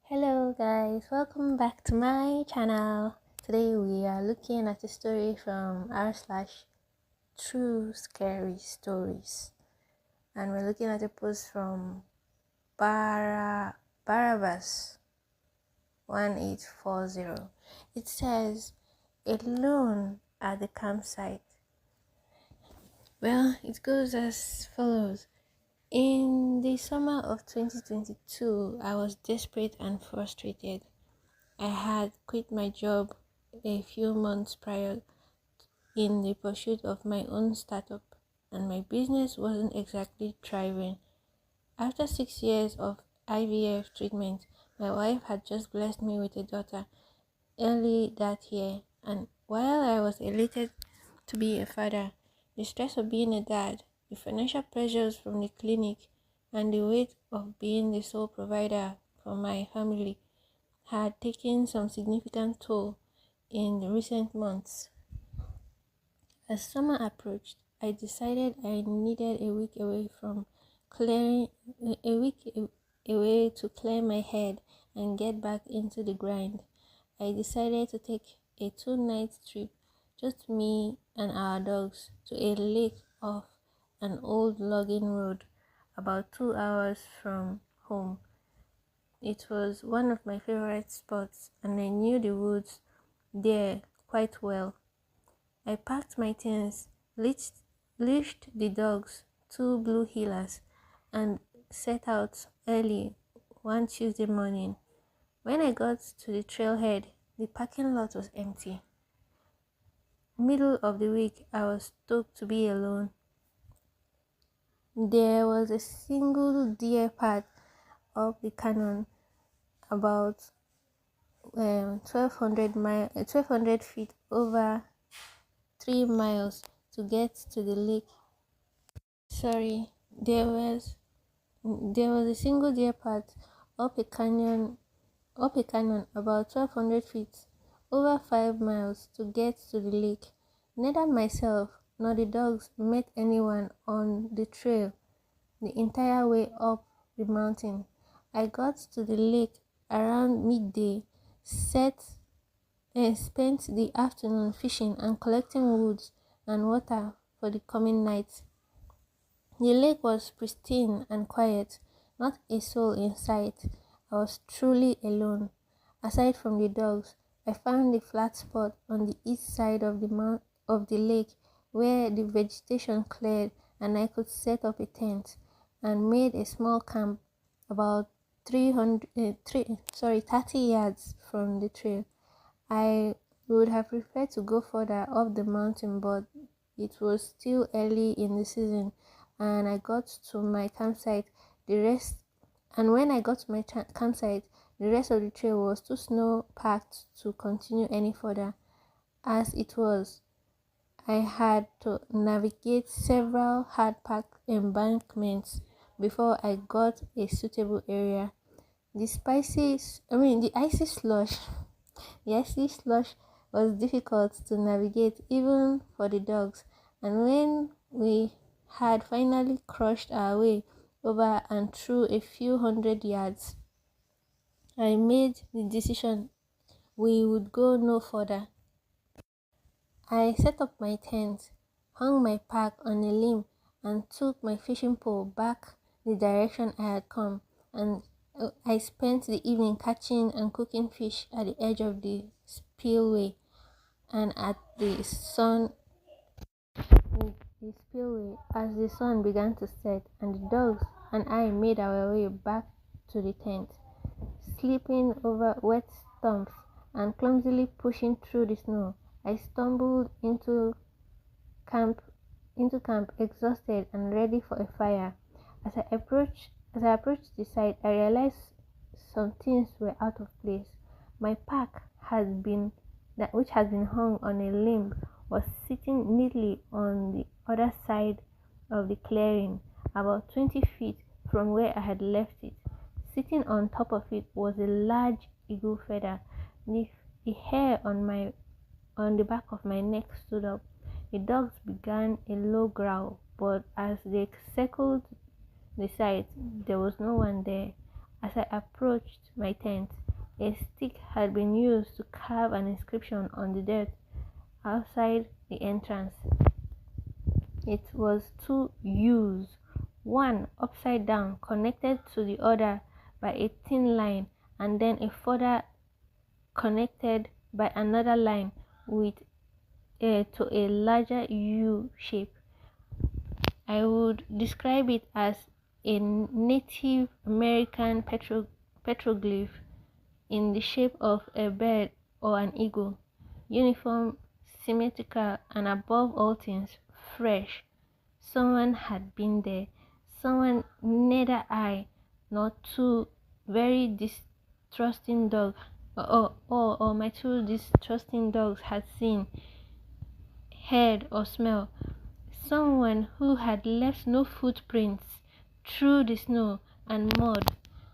Hello guys, welcome back to my channel. Today we are looking at a story from r/TrueScaryStories, and we're looking at a post from Barabbas 1840. It says, "Alone at the campsite." Well, it goes as follows. In the summer of 2022, I was desperate and frustrated. I had quit my job a few months prior in the pursuit of my own startup, and my business wasn't exactly thriving. After 6 years of IVF treatment, my wife had just blessed me with a daughter early that year, and while I was elated to be a father, the stress of being a dad, the financial pressures from the clinic, and the weight of being the sole provider for my family had taken some significant toll in the recent months. As summer approached, I decided I needed a week away from clearing a week away to clear my head and get back into the grind. I decided to take a 2-night trip, just me and our dogs, to a lake off an old logging road about 2 hours from home. It was one of my favorite spots, and I knew the woods there quite well. I packed my things, leashed the dogs, 2 blue heelers, and set out early one Tuesday morning. When I got to the trailhead, the parking lot was empty. Middle of the week, I was stoked to be alone. There was a single deer path up the canyon, about 1,200 feet, over 3 miles to get to the lake. Sorry, there was a single deer path up a canyon about 1,200 feet, over 5 miles to get to the lake. Neither myself nor the dogs met anyone on the trail the entire way up the mountain. I got to the lake around midday, spent the afternoon fishing and collecting woods and water for the coming night. The lake was pristine and quiet, not a soul in sight. I was truly alone. Aside from the dogs, I found a flat spot on the east side of the lake where the vegetation cleared and I could set up a tent, and made a small camp about 30 yards from the trail. I would have preferred to go further up the mountain, but it was still early in the season, and I got to my campsite. The rest, and when I got to my campsite, the rest of the trail was too snow-packed to continue any further. As it was, I had to navigate several hard-packed embankments before I got a suitable area. The icy slush The icy slush was difficult to navigate even for the dogs, and when we had finally crushed our way over and through a few hundred yards, I made the decision we would go no further. I set up my tent, hung my pack on a limb, and took my fishing pole back the direction I had come, and I spent the evening catching and cooking fish at the edge of the spillway and at the spillway as the sun began to set, and the dogs and I made our way back to the tent, slipping over wet stumps and clumsily pushing through the snow. I stumbled camp into camp exhausted and ready for a fire. As I approached the site, I realized some things were out of place. My pack which had been hung on a limb, was sitting neatly on the other side of the clearing, about 20 feet from where I had left it. Sitting on top of it was a large eagle feather. The hair on the back of my neck stood up. The dogs began a low growl, but as they circled the site, there was no one there. As I approached my tent, a stick had been used to carve an inscription on the dirt outside the entrance. It was two U's, one upside down, connected to the other by a thin line, and then a further connected by another line with to a larger U shape. I would describe it as a Native American petroglyph in the shape of a bird or an eagle, uniform, symmetrical, and above all things, fresh. Someone had been there, someone neither I nor two very distrusting dogs or my two distrusting dogs had seen, heard, or smelled. Someone who had left no footprints through the snow and mud.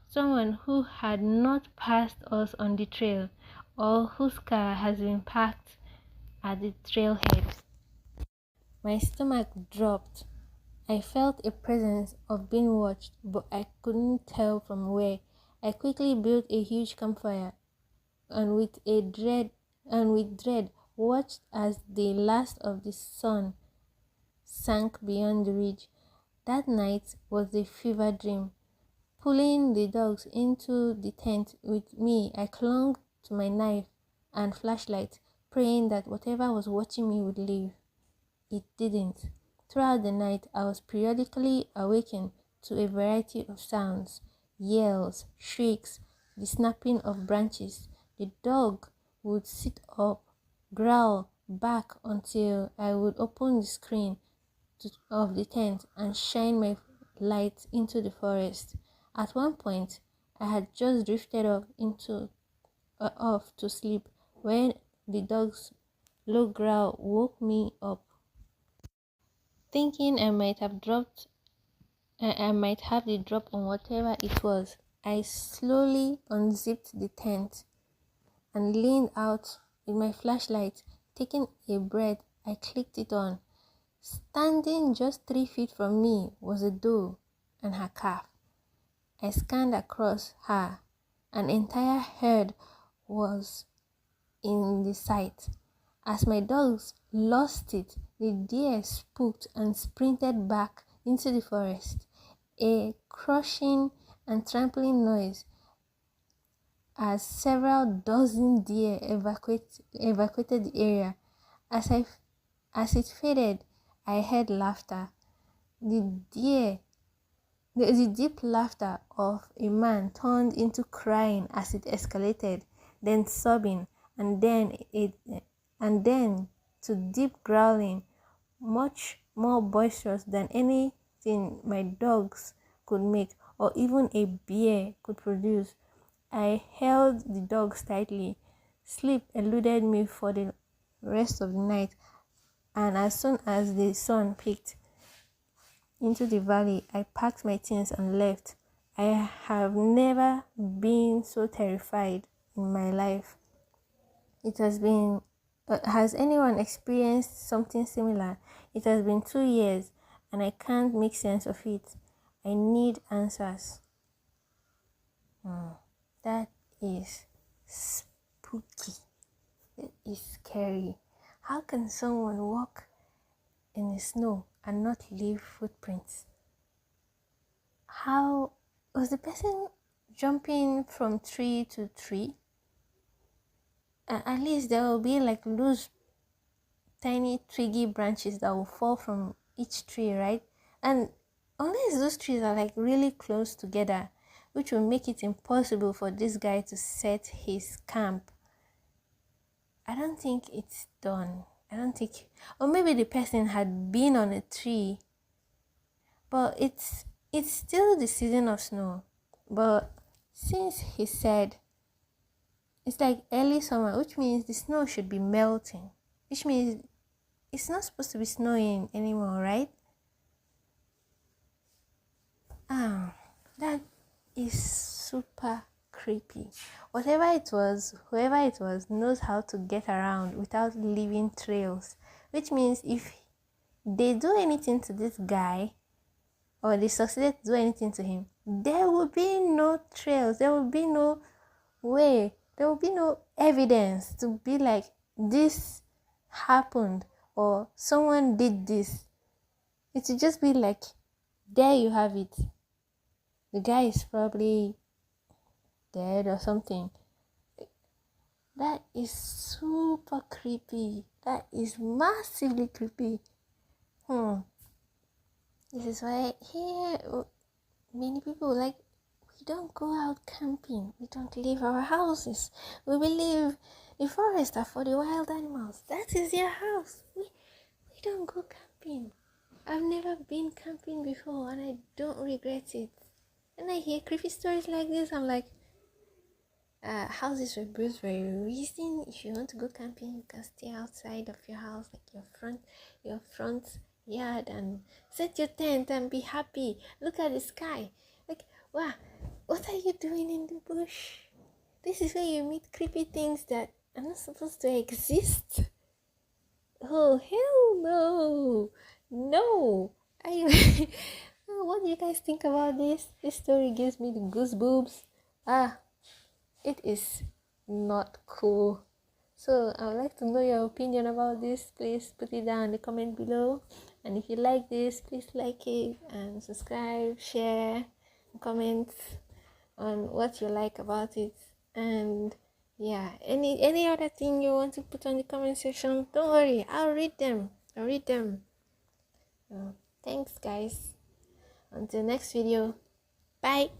Someone who had not passed us on the trail, or whose car has been parked at the trailhead. My stomach dropped. I felt a presence of being watched, but I couldn't tell from where. I quickly built a huge campfire and with dread watched as the last of the sun sank beyond the ridge. That night was a fever dream. Pulling the dogs into the tent with me, I clung to my knife and flashlight, praying that whatever was watching me would leave. It didn't. Throughout the night, I was periodically awakened to a variety of sounds: yells, shrieks, the snapping of branches. The dog would sit up, growl, bark until I would open the screen of the tent and shine my light into the forest. At one point, I had just drifted off to sleep when the dog's low growl woke me up. Thinking I might have the drop on whatever it was, I slowly unzipped the tent and leaned out with my flashlight. Taking a breath, I clicked it on. Standing just 3 feet from me was a doe and her calf. I scanned across her. An entire herd was in the sight. As my dogs lost it, the deer spooked and sprinted back into the forest. A crushing and trampling noise as several dozen deer evacuated the area. As it faded, I heard laughter. The deep laughter of a man turned into crying as it escalated, then sobbing, and then to deep growling, much more boisterous than anything my dogs could make or even a bear could produce. I held the dogs tightly. Sleep eluded me for the rest of the night, and as soon as the sun peaked into the valley, I packed my things and left. I have never been so terrified in my life. Has anyone experienced something similar? It has been 2 years and I can't make sense of it. I need answers. That is spooky. It is scary. How can someone walk in the snow and not leave footprints? How was the person jumping from tree to tree? At least there will be like loose tiny twiggy branches that will fall from each tree, right? And unless those trees are like really close together, which will make it impossible for this guy to set his camp. I don't think it's done. Or maybe the person had been on a tree, but it's still the season of snow. But since he said it's like early summer, which means the snow should be melting, which means it's not supposed to be snowing anymore, right? That is super creepy. Whoever it was knows how to get around without leaving trails, which means if they do anything to this guy, or they succeeded to do anything to him, there will be no trails, there will be no way, there will be no evidence to be like this happened or someone did this. It will just be like, there you have it. The guy is probably dead or something. That is super creepy. That is massively creepy. This is why here many people like, we don't go out camping. We don't leave our houses. We will leave the forest for the wild animals. That is your house. We don't go camping. I've never been camping before and I don't regret it. And I hear creepy stories like this, I'm like, houses were built for a reason. If you want to go camping, you can stay outside of your house, like your front yard, and set your tent and be happy. Look at the sky. Like, wow, what are you doing in the bush? This is where you meet creepy things that are not supposed to exist. Oh, hell no. No. What do you guys think about this? This story gives me the goosebumps. It is not cool. So I would like to know your opinion about this. Please put it down in the comment below. And if you like this, please like it and subscribe, share, comment on what you like about it. And yeah, any other thing you want to put on the comment section, don't worry, I'll read them. Thanks guys. Until next video. Bye.